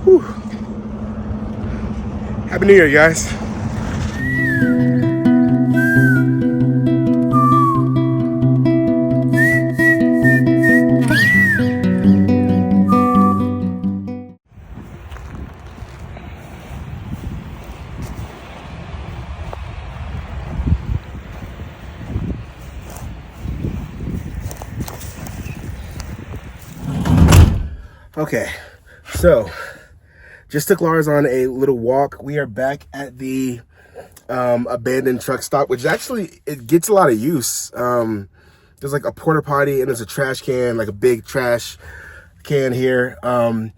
Whew. Happy New Year, guys. Okay, so just took Lars on a little walk. We are back at the abandoned truck stop, which actually, it gets a lot of use. There's like a porta potty and there's a trash can, like a big trash can here. A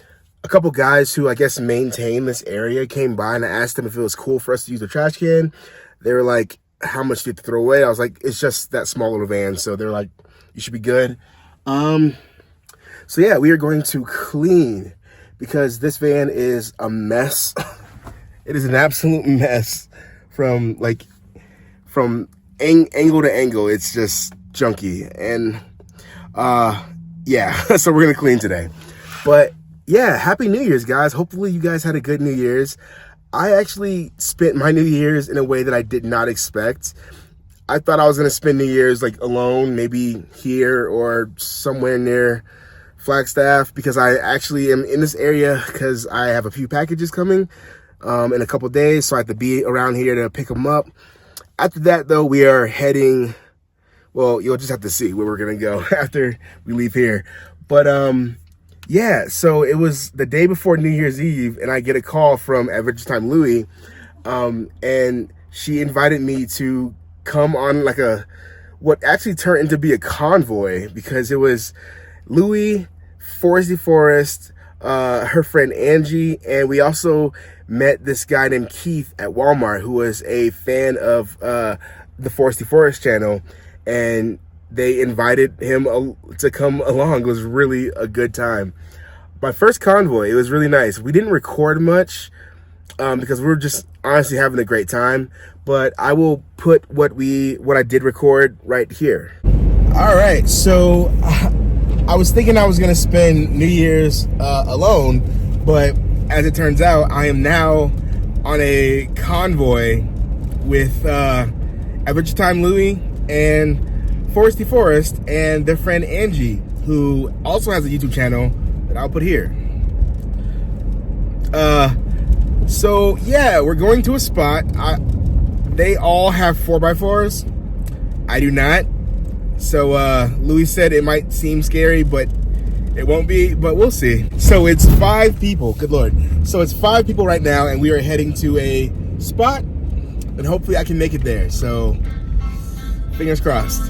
couple guys who I guess maintain this area came by and I asked them if it was cool for us to use the trash can. They were like, how much do you have to throw away? I was like, it's just that small little van. So they're like, you should be good. So yeah, we are going to clean because this van is a mess. It is an absolute mess from angle to angle. It's just junky. And yeah, so we're gonna clean today. But yeah, Happy New Year's, guys. Hopefully you guys had a good New Year's. I actually spent my New Year's in a way that I did not expect. I thought I was gonna spend New Year's like alone, maybe here or somewhere near Flagstaff, because I actually am in this area because I have a few packages coming in a couple days, so I have to be around here to pick them up. After that, though, we are heading, well, you'll just have to see where we're gonna go after we leave here. But yeah, so it was the day before New Year's Eve, and I get a call from Adventure Time Louie, and she invited me to come on like what actually turned into be a convoy, because it was Louie, Foresty Forest, her friend Angie, and we also met this guy named Keith at Walmart who was a fan of the Foresty Forest channel, and they invited him to come along. It was really a good time. My first convoy, it was really nice. We didn't record much because we were just honestly having a great time, but I will put what I did record right here. All right, so I was thinking I was gonna spend New Year's alone, but as it turns out, I am now on a convoy with Adventure Time Louie and Foresty Forest and their friend Angie, who also has a YouTube channel that I'll put here. So yeah, we're going to a spot. They all have 4x4s. I do not. So Louis said it might seem scary, but it won't be, but we'll see. So it's 5 people, good Lord. So it's 5 people right now, and we are heading to a spot, and hopefully I can make it there. So fingers crossed.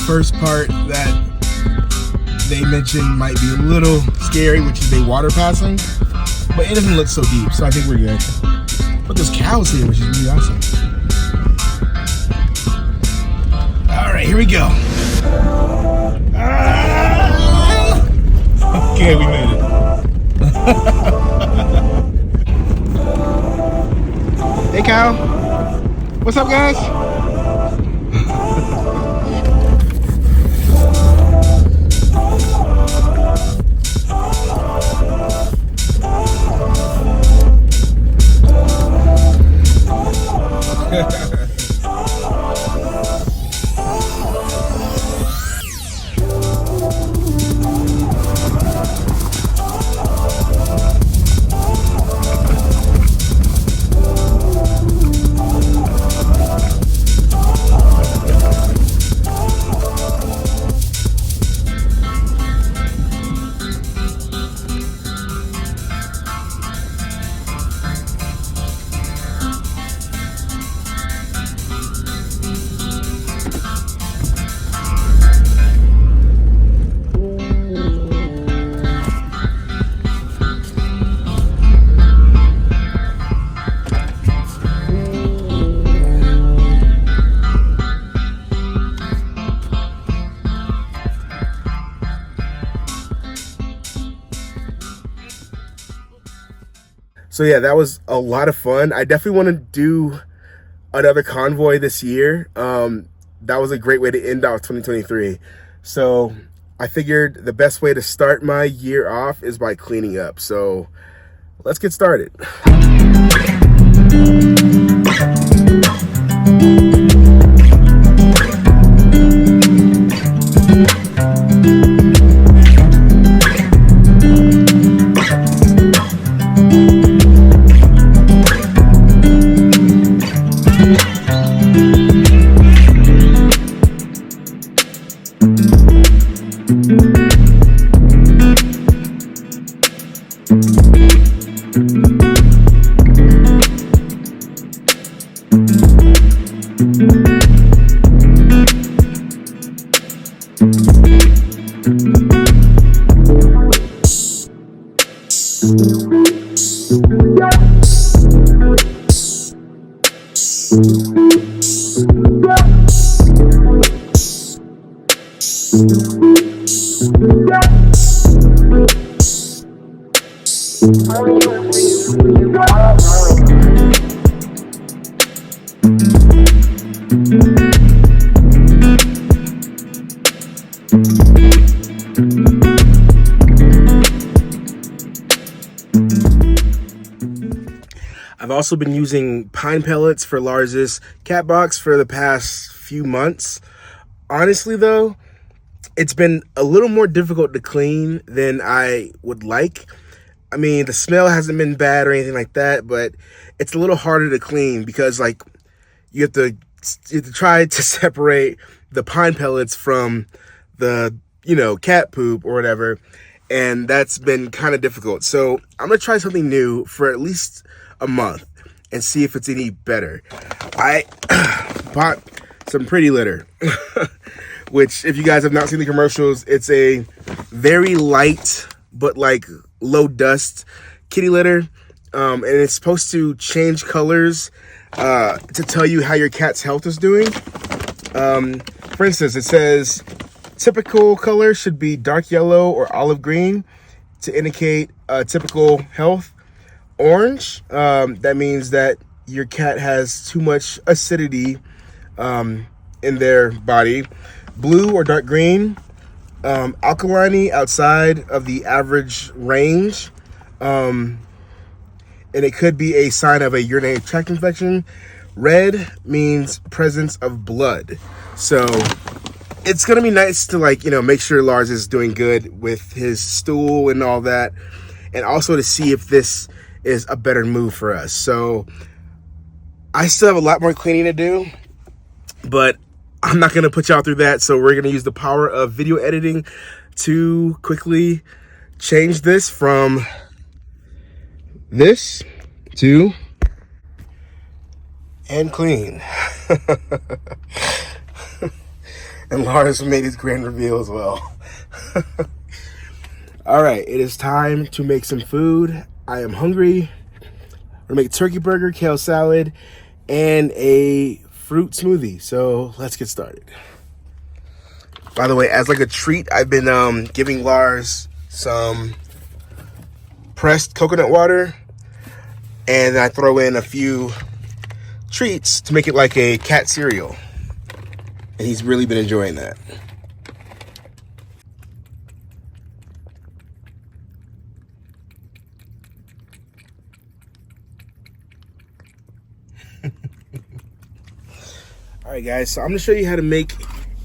First part that they mentioned might be a little scary, which is a water passing, but it doesn't look so deep, so I think we're good. But there's cows here, which is really awesome. All right, here we go. Okay, we made it. Hey, cow. What's up, guys? So yeah, that was a lot of fun. I definitely want to do another convoy this year. That was a great way to end off 2023. So I figured the best way to start my year off is by cleaning up. So let's get started. I've also been using pine pellets for Lars's cat box for the past few months. Honestly though, it's been a little more difficult to clean than I would like. I mean, the smell hasn't been bad or anything like that, but it's a little harder to clean because like you have to try to separate the pine pellets from the, cat poop or whatever. And that's been kind of difficult. So I'm gonna try something new for at least a month and see if it's any better. I bought some Pretty Litter, which if you guys have not seen the commercials, it's a very light but like low dust kitty litter. And it's supposed to change colors to tell you how your cat's health is doing. For instance, it says typical color should be dark yellow or olive green to indicate typical health. Orange, that means that your cat has too much acidity in their body. Blue or dark green, alkaline outside of the average range, and it could be a sign of a urinary tract infection. Red means presence of blood. So it's gonna be nice to make sure Lars is doing good with his stool and all that, and also to see if this is a better move for us. So I still have a lot more cleaning to do, but I'm not gonna put y'all through that. So we're gonna use the power of video editing to quickly change this from this to and clean. And Lars made his grand reveal as well. All right, it is time to make some food. I am hungry. We're gonna make a turkey burger, kale salad, and a fruit smoothie. So let's get started. By the way, as like a treat, I've been giving Lars some pressed coconut water, and I throw in a few treats to make it like a cat cereal. And he's really been enjoying that. All right, guys, so I'm gonna show you how to make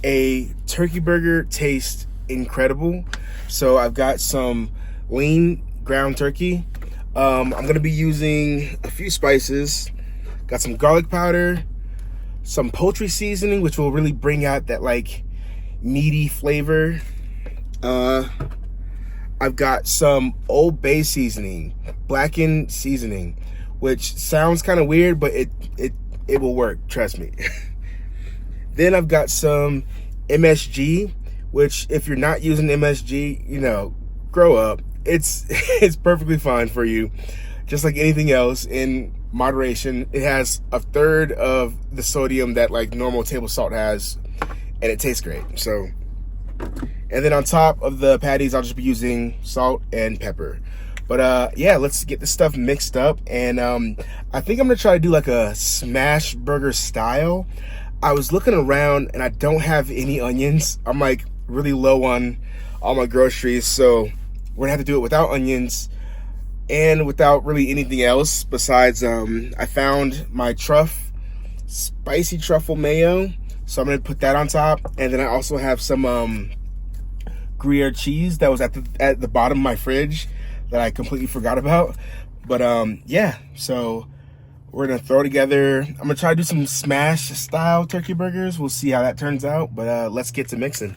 a turkey burger taste incredible. So I've got some lean ground turkey. I'm gonna be using a few spices. Got some garlic powder, some poultry seasoning, which will really bring out that like meaty flavor. I've got some Old Bay seasoning, blackened seasoning, which sounds kind of weird, but it will work, trust me. Then I've got some MSG, which if you're not using MSG, grow up. It's perfectly fine for you, just like anything else in moderation. It has a third of the sodium that like normal table salt has, and it tastes great. And then on top of the patties, I'll just be using salt and pepper. But yeah, let's get this stuff mixed up. And I think I'm gonna try to do like a smash burger style. I was looking around and I don't have any onions. I'm like really low on all my groceries, so we're gonna have to do it without onions and without really anything else besides I found my spicy truffle mayo, so I'm gonna put that on top. And then I also have some Gruyere cheese that was at the bottom of my fridge that I completely forgot about. But yeah, so we're gonna throw together. I'm gonna try to do some smash style turkey burgers. We'll see how that turns out, but let's get to mixing.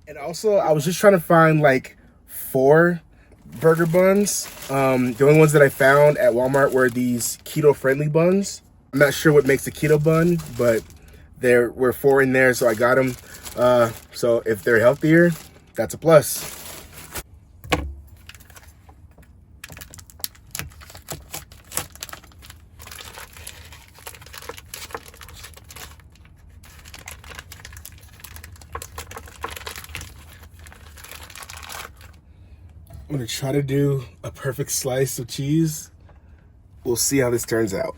And also, I was just trying to find like 4 burger buns. The only ones that I found at Walmart were these keto-friendly buns. I'm not sure what makes a keto bun, but there were 4 in there, so I got them. So if they're healthier, that's a plus. I'm gonna try to do a perfect slice of cheese. We'll see how this turns out.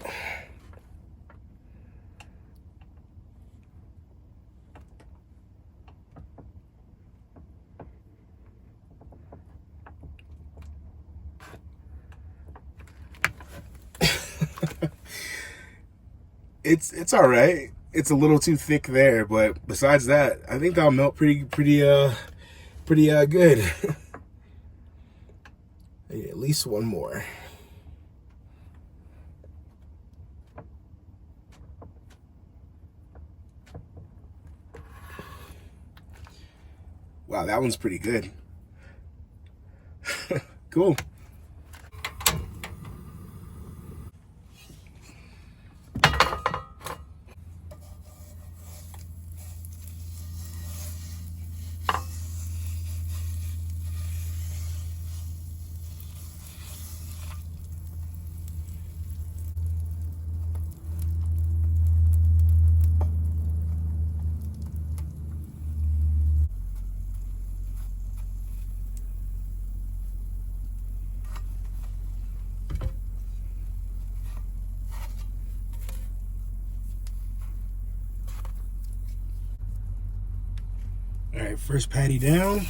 It's all right. It's a little too thick there, but besides that, I think that'll melt pretty good. I need at least one more. Wow, that one's pretty good. Cool. All right, first patty down.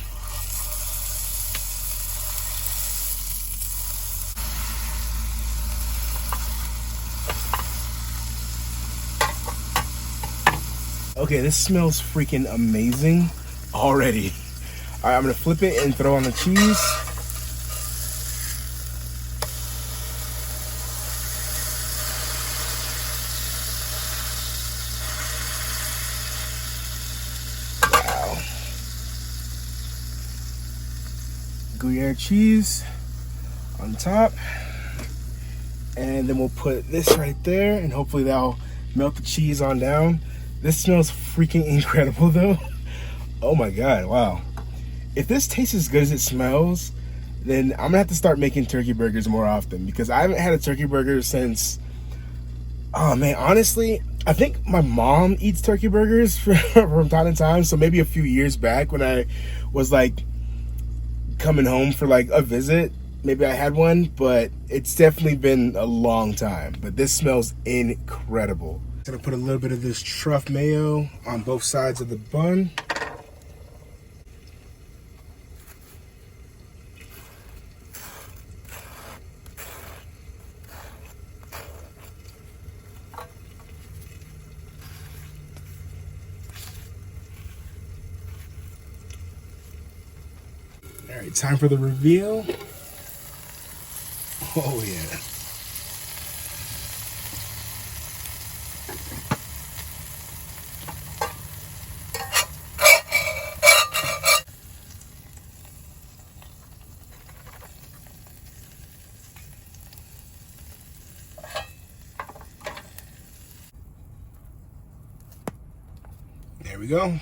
Okay, this smells freaking amazing already. All right, I'm gonna flip it and throw on the cheese. Wow. Gruyere cheese on top. And then we'll put this right there, and hopefully that'll melt the cheese on down. This smells freaking incredible though. Oh my God, wow. If this tastes as good as it smells, then I'm gonna have to start making turkey burgers more often, because I haven't had a turkey burger since, oh man, honestly, I think my mom eats turkey burgers from time to time. So maybe a few years back when I was like coming home for like a visit, maybe I had one, but it's definitely been a long time. But this smells incredible. Gonna put a little bit of this truffle mayo on both sides of the bun. All right, time for the reveal. Oh yeah. There we go.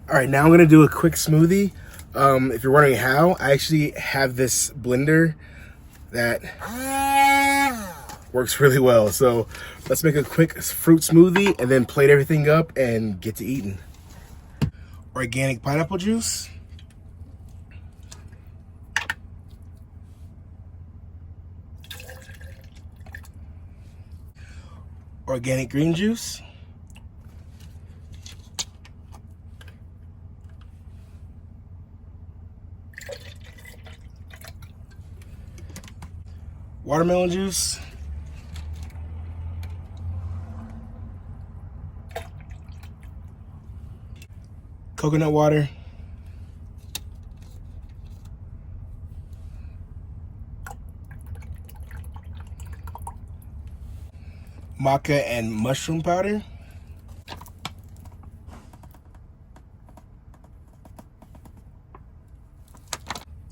All right, now I'm gonna do a quick smoothie. If you're wondering how, I actually have this blender that works really well. So let's make a quick fruit smoothie and then plate everything up and get to eating. Organic pineapple juice. Organic green juice. Watermelon juice. Coconut water. Maca and mushroom powder.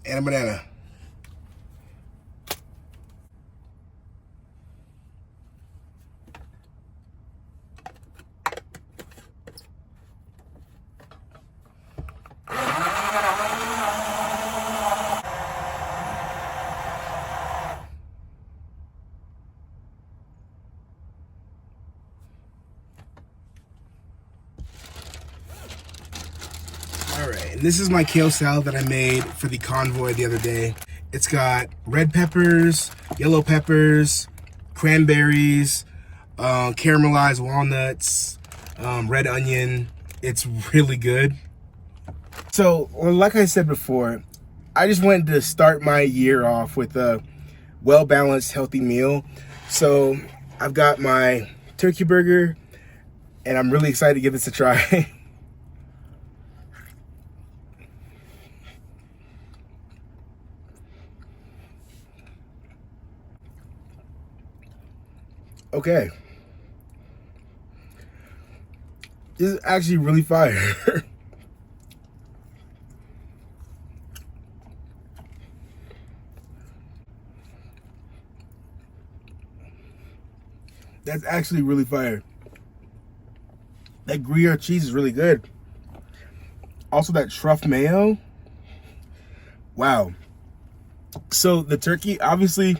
And a banana. All right, and this is my kale salad that I made for the convoy the other day. It's got red peppers, yellow peppers, cranberries, caramelized walnuts, red onion. It's really good. So, like I said before, I just wanted to start my year off with a well-balanced, healthy meal. So, I've got my turkey burger, and I'm really excited to give this a try. Okay. This is actually really fire. That's actually really fire. That Gruyere cheese is really good. Also that truffle mayo. Wow. So the turkey obviously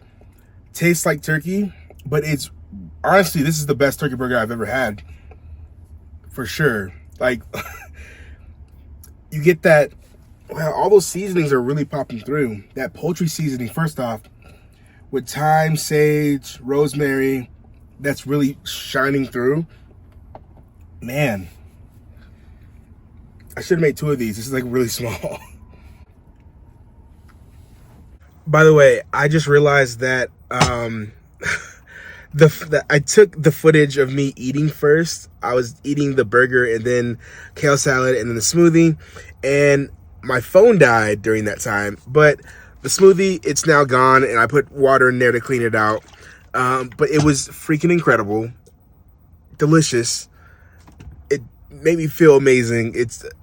tastes like turkey, but it's honestly, this is the best turkey burger I've ever had. For sure. Like, you get that, wow, all those seasonings are really popping through. That poultry seasoning, first off, with thyme, sage, rosemary, that's really shining through. Man, I should have made 2 of these. This is like really small. By the way, I just realized that I took the footage of me eating first. I was eating the burger and then kale salad and then the smoothie, and my phone died during that time. But the smoothie, it's now gone, and I put water in there to clean it out. But it was freaking incredible, delicious. It made me feel amazing.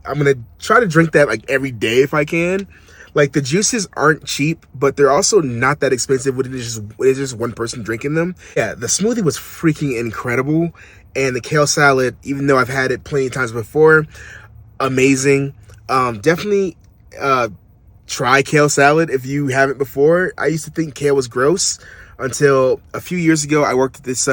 I'm gonna try to drink that like every day if I can. Like, the juices aren't cheap, but they're also not that expensive when it's just one person drinking them. Yeah, the smoothie was freaking incredible. And the kale salad, even though I've had it plenty of times before, amazing. Definitely try kale salad if you haven't before. I used to think kale was gross until a few years ago. I worked at this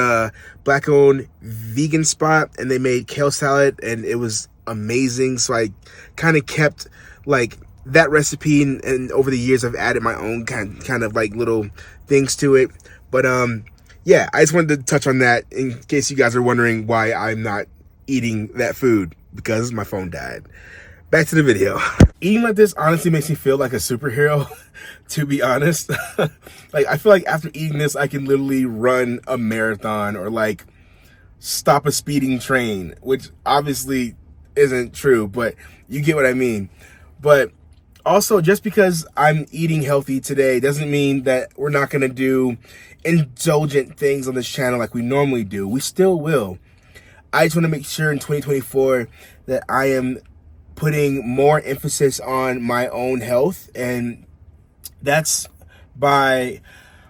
black-owned vegan spot, and they made kale salad, and it was amazing. So I kind of kept like that recipe, and over the years I've added my own kind of like little things to it. But yeah, I just wanted to touch on that in case you guys are wondering why I'm not eating that food, because my phone died. Back to the video. Eating like this honestly makes me feel like a superhero, to be honest. Like, I feel like after eating this, I can literally run a marathon or like stop a speeding train, which obviously isn't true, but you get what I mean. But also, just because I'm eating healthy today doesn't mean that we're not going to do indulgent things on this channel like we normally do. We still will. I just want to make sure in 2024 that I am putting more emphasis on my own health, and that's by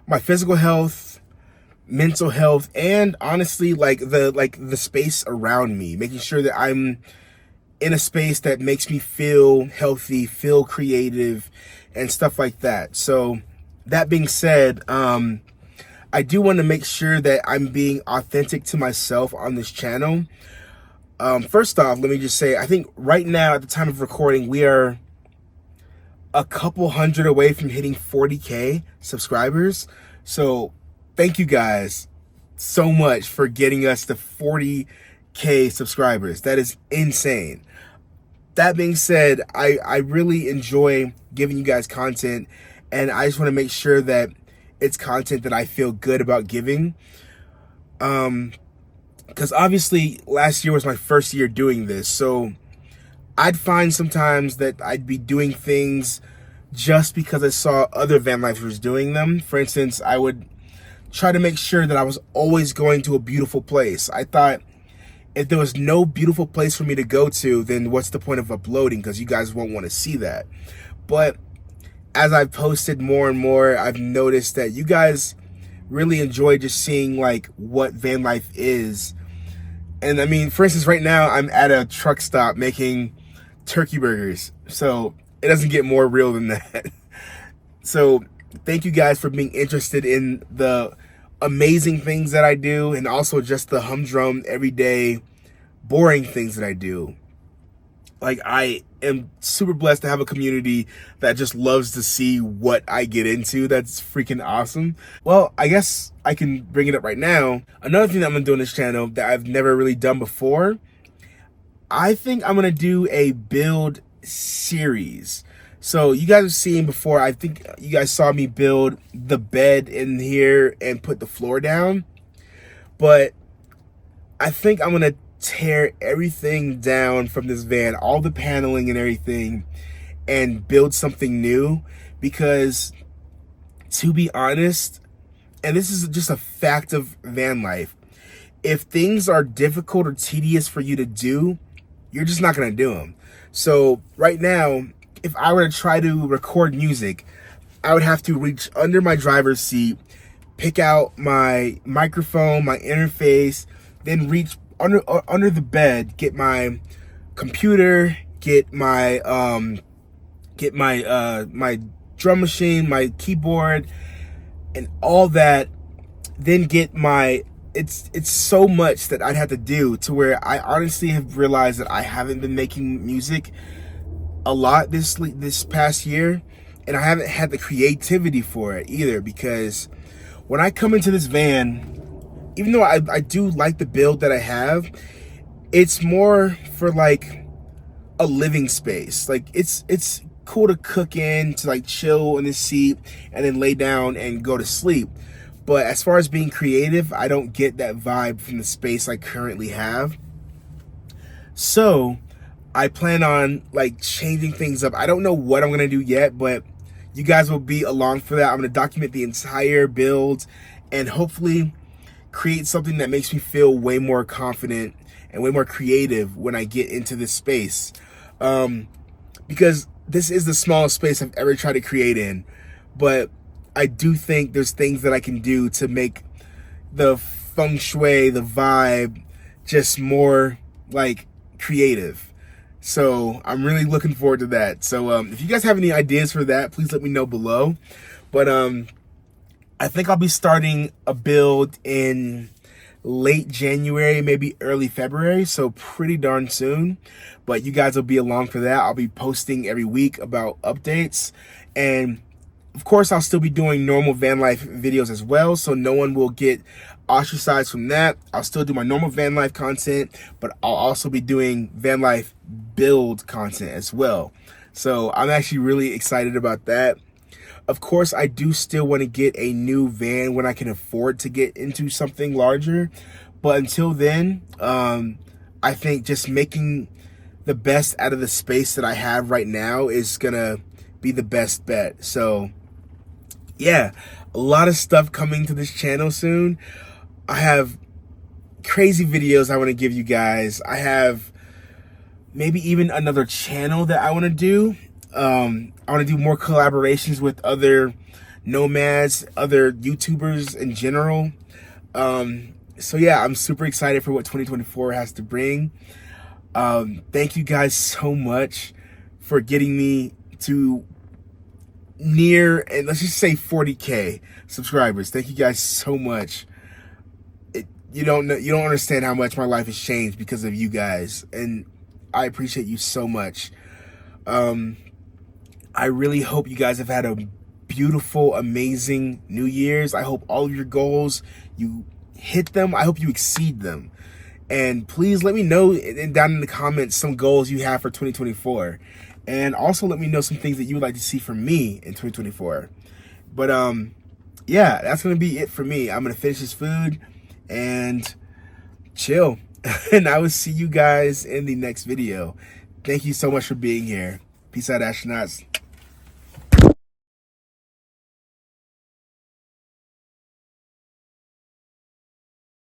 my physical health, mental health, and honestly, like the space around me, making sure that I'm in a space that makes me feel healthy, feel creative, and stuff like that. So that being said, I do want to make sure that I'm being authentic to myself on this channel. First off, let me just say, I think right now at the time of recording, we are a couple hundred away from hitting 40K subscribers. So thank you guys so much for getting us to 40K subscribers. That is insane. That being said, I really enjoy giving you guys content, and I just want to make sure that it's content that I feel good about giving. Because obviously last year was my first year doing this, so I'd find sometimes that I'd be doing things just because I saw other van lifers doing them. For instance, I would try to make sure that I was always going to a beautiful place. I thought if there was no beautiful place for me to go to, then what's the point of uploading? Because you guys won't want to see that. But as I've posted more and more, I've noticed that you guys really enjoy just seeing like what van life is. And I mean, for instance, right now I'm at a truck stop making turkey burgers. So it doesn't get more real than that. So thank you guys for being interested in the amazing things that I do, and also just the humdrum, everyday, boring things that I do. Like, I am super blessed to have a community that just loves to see what I get into. That's freaking awesome. Well, I guess I can bring it up right now. Another thing that I'm gonna do on this channel that I've never really done before, I think I'm gonna do a build series. So you guys have seen before, I think you guys saw me build the bed in here and put the floor down. But I think I'm gonna tear everything down from this van, all the paneling and everything, and build something new. Because to be honest, and this is just a fact of van life, if things are difficult or tedious for you to do, you're just not gonna do them. So right now, if I were to try to record music, I would have to reach under my driver's seat, pick out my microphone, my interface, then reach under the bed, get my computer, get my my drum machine, my keyboard, and all that, then get my it's so much that I'd have to do, to where I honestly have realized that I haven't been making music a lot this past year, and I haven't had the creativity for it either. Because when I come into this van, even though I do like the build that I have, it's more for like a living space. Like it's cool to cook in, to like chill in the seat and then lay down and go to sleep. But as far as being creative, I don't get that vibe from the space I currently have. So I plan on like changing things up. I don't know what I'm gonna do yet, but you guys will be along for that. I'm gonna document the entire build and hopefully create something that makes me feel way more confident and way more creative when I get into this space. Because this is the smallest space I've ever tried to create in, but I do think there's things that I can do to make the feng shui, the vibe, just more like creative. So I'm really looking forward to that. So if you guys have any ideas for that, please let me know below. But I think I'll be starting a build in late January, maybe early February, so pretty darn soon. But you guys will be along for that. I'll be posting every week about updates, and of course I'll still be doing normal van life videos as well, so no one will get ostracized from that. I'll still do my normal van life content, but I'll also be doing van life build content as well. So I'm actually really excited about that. Of course, I do still want to get a new van when I can afford to get into something larger. But until then, I think just making the best out of the space that I have right now is going to be the best bet. So yeah, a lot of stuff coming to this channel soon. I have crazy videos I want to give you guys. I have maybe even another channel that I want to do. I want to do more collaborations with other nomads, other YouTubers in general. So yeah, I'm super excited for what 2024 has to bring. Thank you guys so much for getting me to near, and let's just say 40K subscribers. Thank you guys so much. You don't understand how much my life has changed because of you guys, and I appreciate you so much. I really hope you guys have had a beautiful, amazing New Year's. I hope all of your goals, you hit them. I hope you exceed them. And please let me know down in the comments some goals you have for 2024. And also let me know some things that you would like to see from me in 2024. But yeah, that's going to be it for me. I'm going to finish this food and chill. And I will see you guys in the next video. Thank you so much for being here. Peace out, astronauts.